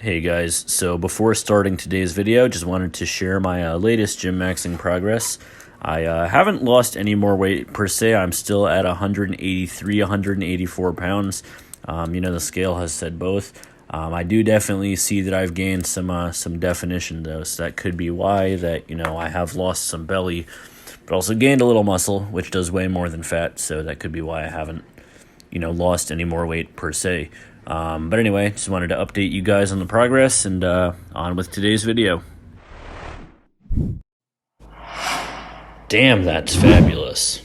Hey guys, so before starting today's video, just wanted to share my latest gym maxing progress. I haven't lost any more weight per se. I'm still at 183, 184 pounds. The scale has said both. I do definitely see that I've gained some definition though, so that could be why that I have lost some belly, but also gained a little muscle, which does weigh more than fat. So that could be why I haven't lost any more weight per se. But anyway, just wanted to update you guys on the progress and on with today's video. Damn, that's fabulous.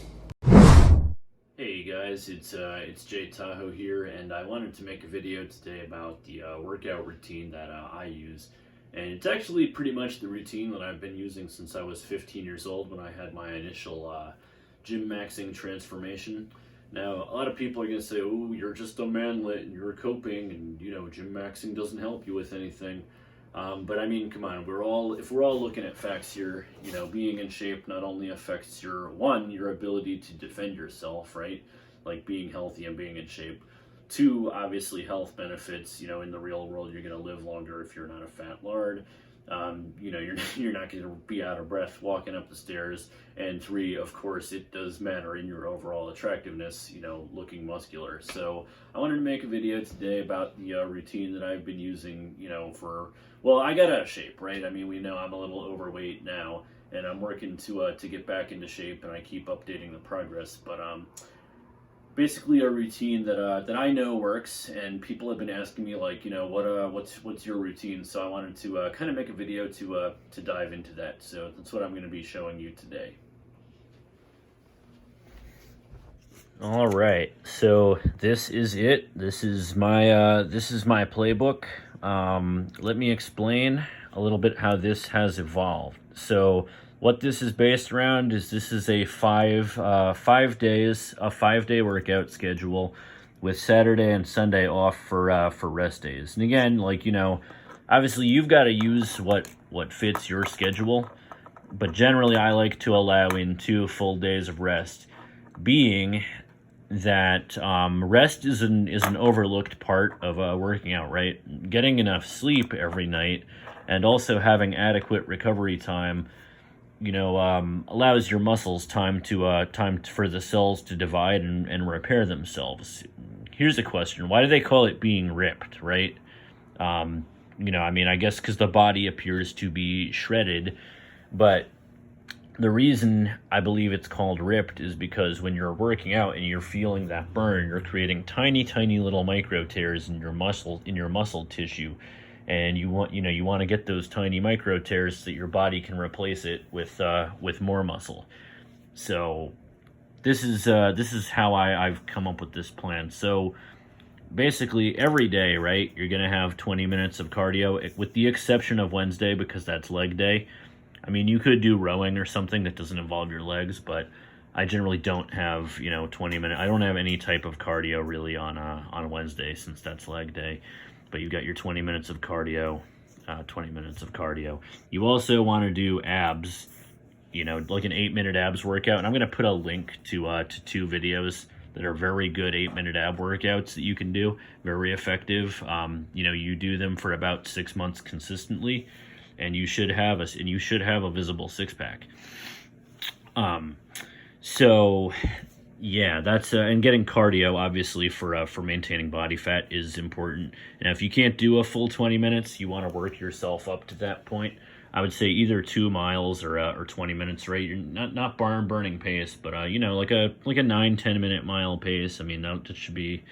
Hey guys, it's Jay Tahoe here, and I wanted to make a video today about the workout routine that I use. And it's actually pretty much the routine that I've been using since I was 15 years old when I had my initial gym maxing transformation. Now, a lot of people are going to say, oh, you're just a manlet and you're coping and, gym maxing doesn't help you with anything. But I mean, come on, if we're all looking at facts here, being in shape not only affects your ability to defend yourself, right? Like being healthy and being in shape. Two, obviously health benefits, in the real world, you're going to live longer if you're not a fat lard. You're not going to be out of breath walking up the stairs. And three, of course, it does matter in your overall attractiveness, looking muscular. So I wanted to make a video today about the routine that I've been using, I got out of shape, right? I mean, we know I'm a little overweight now, and I'm working to get back into shape, and I keep updating the progress. But basically a routine that I know works, and people have been asking me like, what's your routine? So I wanted to kind of make a video to dive into that. So that's what I'm going to be showing you today. All right, so this is it. This is my playbook. Let me explain a little bit how this has evolved. So what this is based around is this is a 5-day workout schedule with Saturday and Sunday off for rest days. And again, obviously you've got to use what fits your schedule, but generally I like to allow in 2 full days of rest, being that rest is an overlooked part of working out, right? Getting enough sleep every night and also having adequate recovery time allows your muscles time for the cells to divide and repair themselves. Here's a question: why do they call it being ripped, right? I guess because the body appears to be shredded, but the reason I believe it's called ripped is because when you're working out and you're feeling that burn, you're creating tiny little micro tears in your muscle tissue. And you want to get those tiny micro tears so that your body can replace it with more muscle. So this is how I've come up with this plan. So basically every day, right, you're gonna have 20 minutes of cardio, with the exception of Wednesday because that's leg day. I mean, you could do rowing or something that doesn't involve your legs, but I generally don't have 20 minutes. I don't have any type of cardio really on Wednesday since that's leg day. But you got your 20 minutes of cardio, 20 minutes of cardio. You also want to do abs, like an 8-minute abs workout. And I'm going to put a link to 2 videos that are very good 8-minute ab workouts that you can do, very effective. You do them for about 6 months consistently, and you should have a visible six-pack. So yeah, that's and getting cardio obviously for maintaining body fat is important. And if you can't do a full 20 minutes, you want to work yourself up to that point. I would say either 2 miles or 20 minutes, right? You're not barn burning pace, but like a 9-10 minute mile pace. I mean, that should be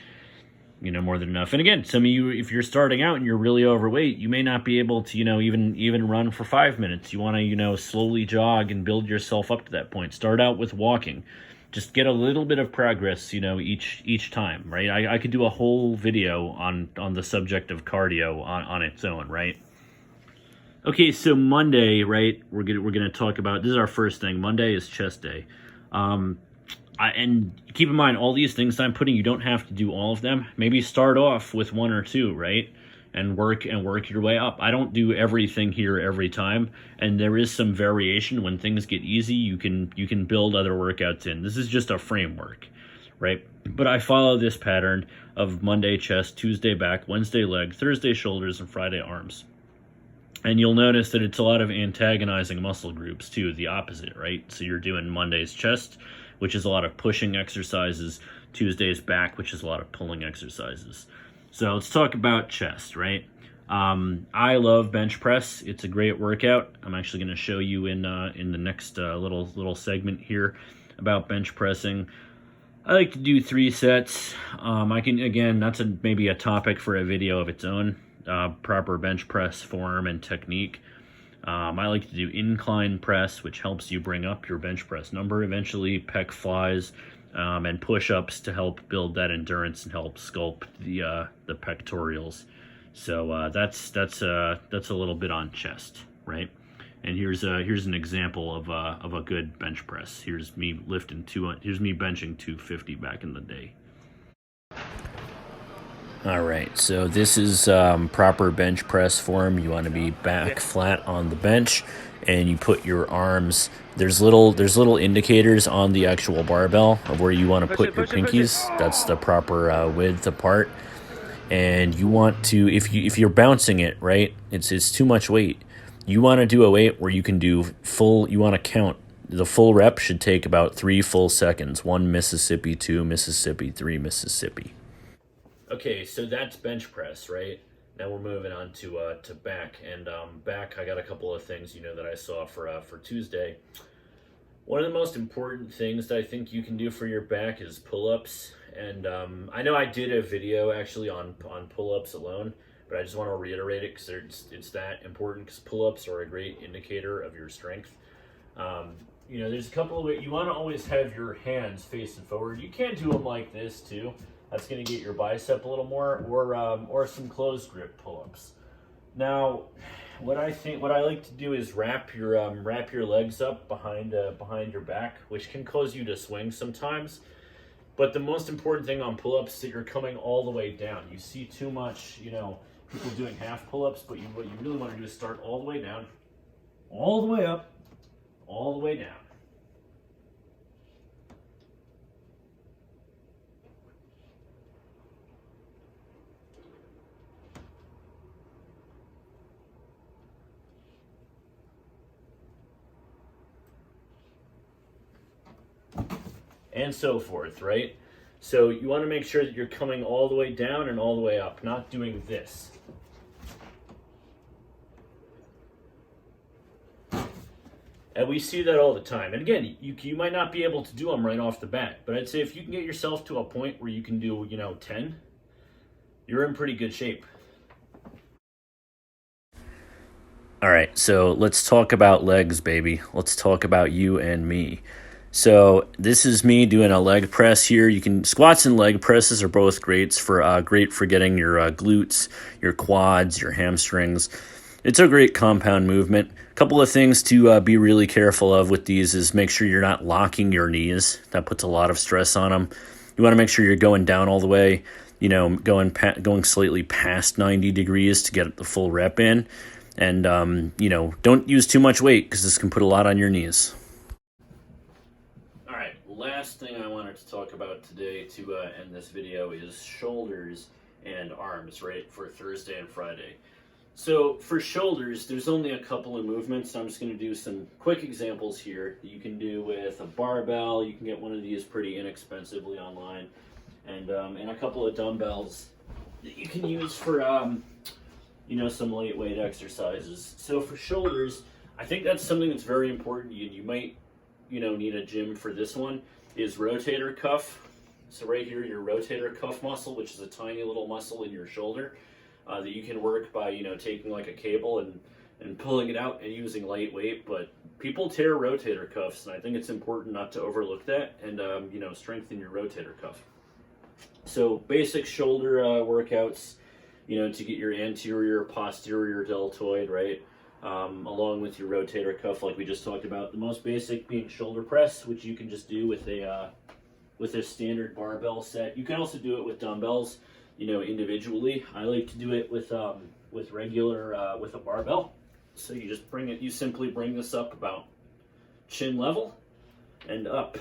more than enough. And again, some of you, if you're starting out and you're really overweight, you may not be able to even run for 5 minutes. You want to slowly jog and build yourself up to that point. Start out with walking. Just get a little bit of progress, each time, right? I could do a whole video on the subject of cardio on its own, right? Okay, so Monday, right? We're gonna talk about, this is our first thing. Monday is chest day, and keep in mind all these things I'm putting. You don't have to do all of them. Maybe start off with 1 or 2, right? And work your way up. I don't do everything here every time, and there is some variation. When things get easy, you can build other workouts in. This is just a framework, right? But I follow this pattern of Monday chest, Tuesday back, Wednesday leg, Thursday shoulders, and Friday arms. And you'll notice that it's a lot of antagonizing muscle groups too, the opposite, right? So you're doing Monday's chest, which is a lot of pushing exercises, Tuesday's back, which is a lot of pulling exercises. So let's talk about chest, right? I love bench press. It's a great workout. I'm actually going to show you in the next little segment here about bench pressing. I like to do 3 sets. I can, again, that's maybe a topic for a video of its own. Proper bench press form and technique. I like to do incline press, which helps you bring up your bench press number eventually, pec flies, and push-ups to help build that endurance and help sculpt the pectorials. So that's a little bit on chest, right? And here's an example of a good bench press. Here's me here's me benching 250 back in the day. All right, so this is proper bench press form. You want to be back flat on the bench, and you put your arms. There's little indicators on the actual barbell of where you want to put your pinkies. That's the proper width apart. And you want to, if you're bouncing it, right, it's too much weight. You want to do a weight where you can do full. You want to count. The full rep should take about 3 full seconds. 1 Mississippi, 2 Mississippi, 3 Mississippi. Okay, so that's bench press, right? Now we're moving on to back, and back I got a couple of things that I saw for Tuesday. One of the most important things that I think you can do for your back is pull-ups, and I know I did a video actually on pull-ups alone, but I just want to reiterate it because it's that important, because pull-ups are a great indicator of your strength. There's a couple of ways. You want to always have your hands facing forward. You can do them like this too. That's going to get your bicep a little more, or some closed grip pull-ups. Now, what I like to do is wrap your legs up behind your back, which can cause you to swing sometimes. But the most important thing on pull-ups is that you're coming all the way down. You see too much, people doing half pull-ups, but what you really want to do is start all the way down, all the way up, all the way down. And so forth, right? So you want to make sure that you're coming all the way down and all the way up, not doing this. And we see that all the time. And again, you might not be able to do them right off the bat, but I'd say if you can get yourself to a point where you can do, 10, you're in pretty good shape. All right, so let's talk about legs, baby. Let's talk about you and me. So this is me doing a leg press here. Squats and leg presses are both great for getting your glutes, your quads, your hamstrings. It's a great compound movement. A couple of things to be really careful of with these is make sure you're not locking your knees. That puts a lot of stress on them. You want to make sure you're going down all the way, going slightly past 90 degrees to get the full rep in. And, don't use too much weight because this can put a lot on your knees. Last thing I wanted to talk about today to end this video is shoulders and arms, right, for Thursday and Friday. So for shoulders, there's only a couple of movements. I'm just going to do some quick examples here that you can do with a barbell. You can get one of these pretty inexpensively online, and a couple of dumbbells that you can use for some lightweight exercises. So for shoulders, I think that's something that's very important. You might need a gym for this one, is rotator cuff. So right here, your rotator cuff muscle, which is a tiny little muscle in your shoulder that you can work by, taking like a cable and pulling it out and using lightweight. But people tear rotator cuffs, and I think it's important not to overlook that and, strengthen your rotator cuff. So basic shoulder workouts, to get your anterior, posterior deltoid, right? Along with your rotator cuff, like we just talked about. The most basic being shoulder press, which you can just do with a standard barbell set. You can also do it with dumbbells, individually. I like to do it with a barbell. So you simply bring this up about chin level and up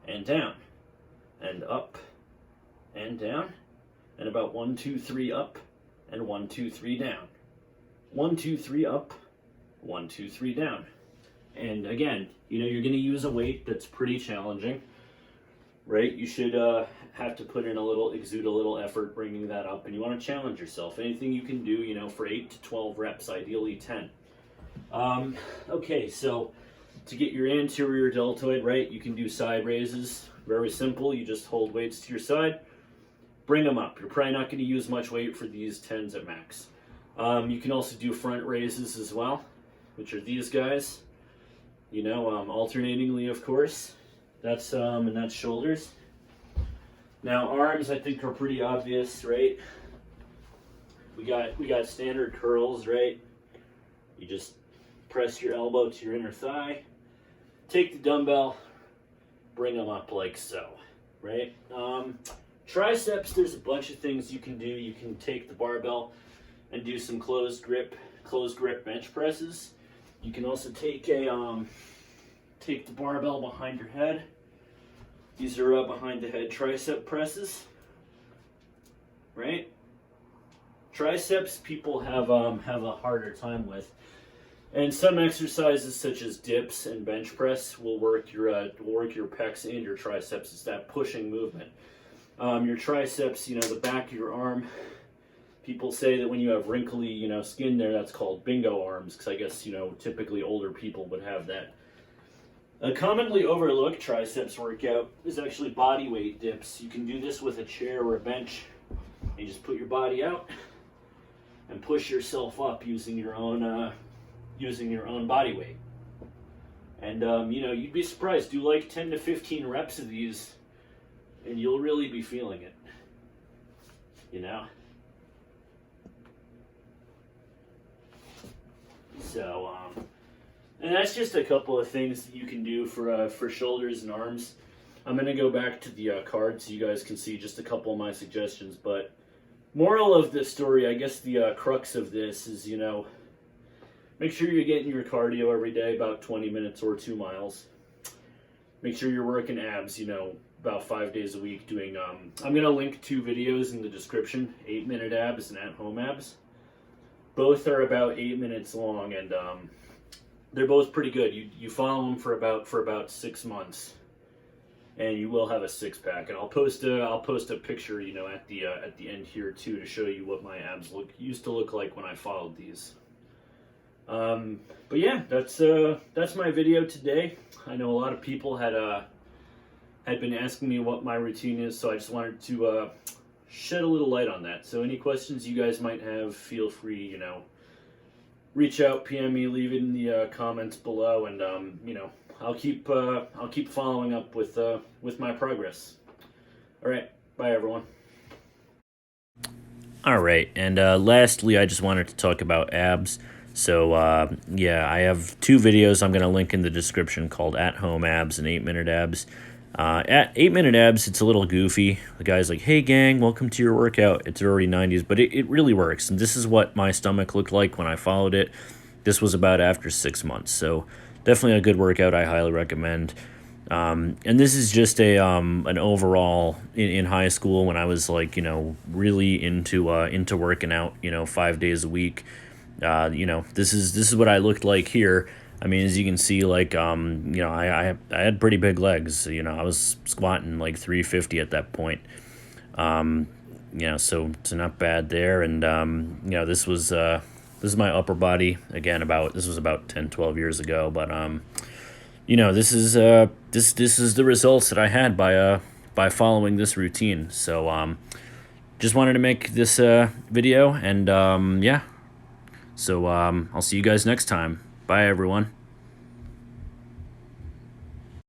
and down and up and down, and about 1, 2, 3 up, and 1, 2, 3 down. 1, 2, 3 up, 1, 2, 3 down. And again, you know, you're going to use a weight that's pretty challenging, right? You should have to put in exude a little effort bringing that up, and you want to challenge yourself. Anything you can do, you know, for 8 to 12 reps, ideally 10. Okay, so to get your anterior deltoid, right, you can do side raises. Very simple. You just hold weights to your side, bring them up. You're probably not going to use much weight for these 10s at max. You can also do front raises as well, which are these guys, you know, alternatingly, of course. That's and that's shoulders. Now arms, I think, are pretty obvious, right? We got standard curls, right? You just press your elbow to your inner thigh, take the dumbbell, bring them up like so, right? Triceps, there's a bunch of things you can do. You can take the barbell and do some closed grip bench presses. You can also take the barbell behind your head. These are behind the head tricep presses, right? Triceps people have a harder time with, and some exercises such as dips and bench press will work your pecs and your triceps. It's that pushing movement. Your triceps, you know, the back of your arm. People say that when you have wrinkly, you know, skin there, that's called bingo arms, because I guess, you know, typically older people would have that. A commonly overlooked triceps workout is actually body weight dips. You can do this with a chair or a bench. You just put your body out and push yourself up using your own body weight. And you know, you'd be surprised. Do like 10 to 15 reps of these, and you'll really be feeling it. You know. So, and that's just a couple of things that you can do for shoulders and arms. I'm going to go back to the card so you guys can see just a couple of my suggestions. But moral of this story, I guess the crux of this is, you know, make sure you're getting your cardio every day, about 20 minutes or 2 miles. Make sure you're working abs, you know, about 5 days a week doing, I'm going to link 2 videos in the description, 8-minute abs and at-home abs. Both are about 8 minutes long, and they're both pretty good. You follow them for about 6 months, and you will have a 6-pack. And I'll post a picture, you know, at the end here too, to show you what my abs used to look like when I followed these. But yeah, that's my video today. I know a lot of people had been asking me what my routine is, so I just wanted to shed a little light on that. So any questions you guys might have, feel free, you know, reach out, PM me, leave it in the comments below, and you know, I'll keep following up with my progress. All right, bye everyone. All right, and lastly, I just wanted to talk about abs. So yeah, I have 2 videos I'm going to link in the description called At Home Abs and 8-minute abs. At 8-minute abs, it's a little goofy. The guy's like, hey gang, welcome to your workout. It's early 90s, but it really works. And this is what my stomach looked like when I followed it. This was about after 6 months. So definitely a good workout. I highly recommend. And this is just an overall in high school when I was like, you know, really into working out, you know, 5 days a week. You know, this is what I looked like here. I mean, as you can see, like, you know, I had pretty big legs. You know, I was squatting like 350 at that point. You know, so not bad there. And, you know, this is my upper body. Again, this was about 10, 12 years ago. But, you know, this is the results that I had by following this routine. So, just wanted to make this video, and, yeah. So, I'll see you guys next time. Bye, everyone.